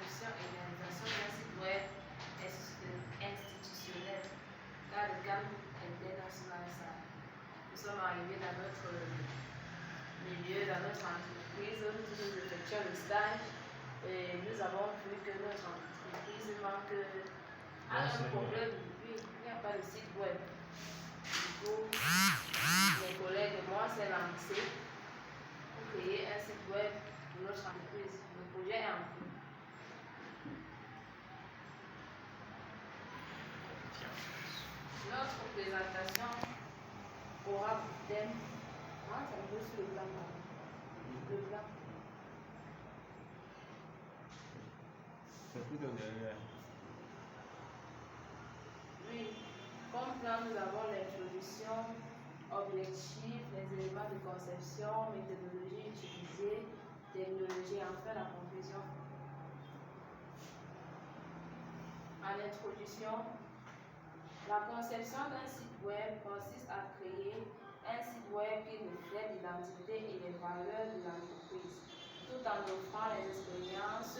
conception et réalisation d'un site web institutionnel dans le cadre international. Nous sommes arrivés dans notre milieu, dans notre entreprise, nous effectuons le stage et nous avons vu que notre entreprise manque à un problème. Il n'y a pas de site web. Du coup, mes collègues et moi s'est lancé pour créer un site web pour notre entreprise. Le projet est en cours. Notre présentation aura pour thème. Ah, ça me sur le plan. Le plan. C'est plutôt derrière. Oui. Comme plan, nous avons l'introduction, objectifs, les éléments de conception, méthodologie utilisée, technologie, enfin la conclusion. En introduction, la conception d'un site web consiste à créer un site web qui reflète l'identité et les valeurs de l'entreprise, tout en offrant les expériences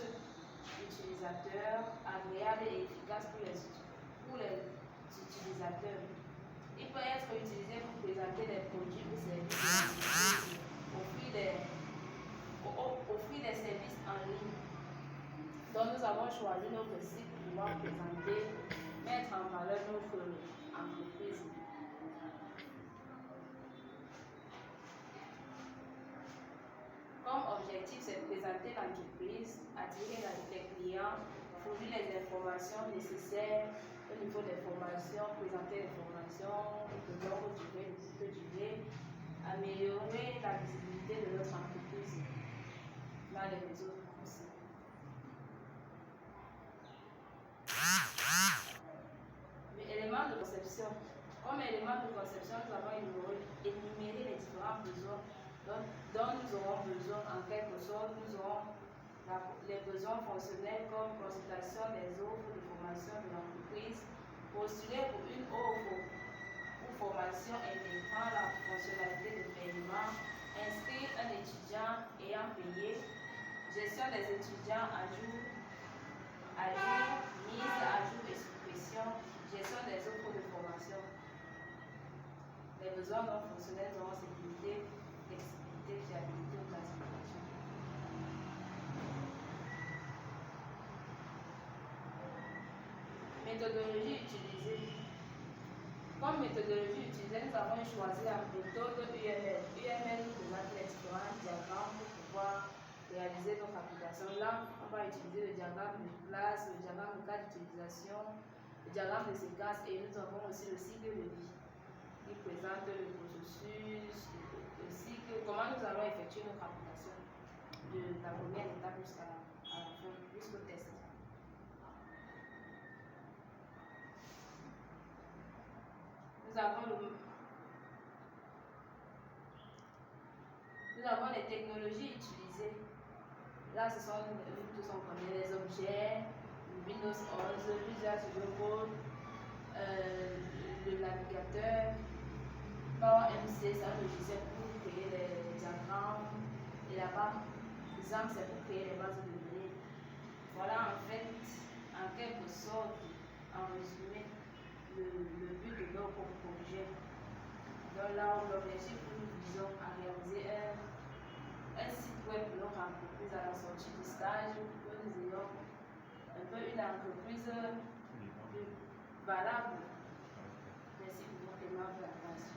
utilisateurs agréables et efficaces pour les utilisateurs. Il peut être utilisé pour présenter des produits ou services, offrir des services en ligne. Donc nous avons choisi notre site pour pouvoir présenter, mettre en valeur notre entreprise. Comme objectif, c'est de présenter l'entreprise, attirer les clients, fournir les informations nécessaires au niveau des formations, présenter les formations de longue durée, de courte durée, améliorer la visibilité de notre entreprise dans les réseaux aussi. Éléments de conception. Comme élément de conception, nous avons énuméré les différents besoins dont nous aurons besoin en quelque sorte. Nous aurons les besoins fonctionnels comme consultation des offres de formation de l'entreprise, postuler pour une offre ou formation intégrant la fonctionnalité de paiement, inscrire un étudiant ayant payé, gestion des étudiants à jour, mise à jour et suppression, gestion des offres de formation. Les besoins non fonctionnels seront sécurité, flexibilité, fiabilité ou classification. Méthodologie utilisée. Comme méthodologie utilisée, nous avons choisi la méthode UML. UML nous présente les différents diagrammes pour pouvoir réaliser notre application. Là, on va utiliser le diagramme de classe, le diagramme de cas d'utilisation, le diagramme de séquence et nous avons aussi le cycle de vie qui présente le processus, le cycle, comment nous allons effectuer notre application de la première étape jusqu'à la fin, jusqu'au test. Nous avons les technologies utilisées. Là, ce sont tous on connaît les objets, Windows 11, Visual Studio Code, le navigateur, PowerMC, c'est un logiciel pour créer les diagrammes. Et là-bas, XAMPP, c'est pour créer les bases de données. Voilà en fait, en quelque sorte, en résumé, le but de notre projet. Donc là, l'objectif que nous visons à réaliser un site web pour notre entreprise à la sortie du stage, pour que nous ayons un peu une entreprise valable. Merci pour votre aimable attention.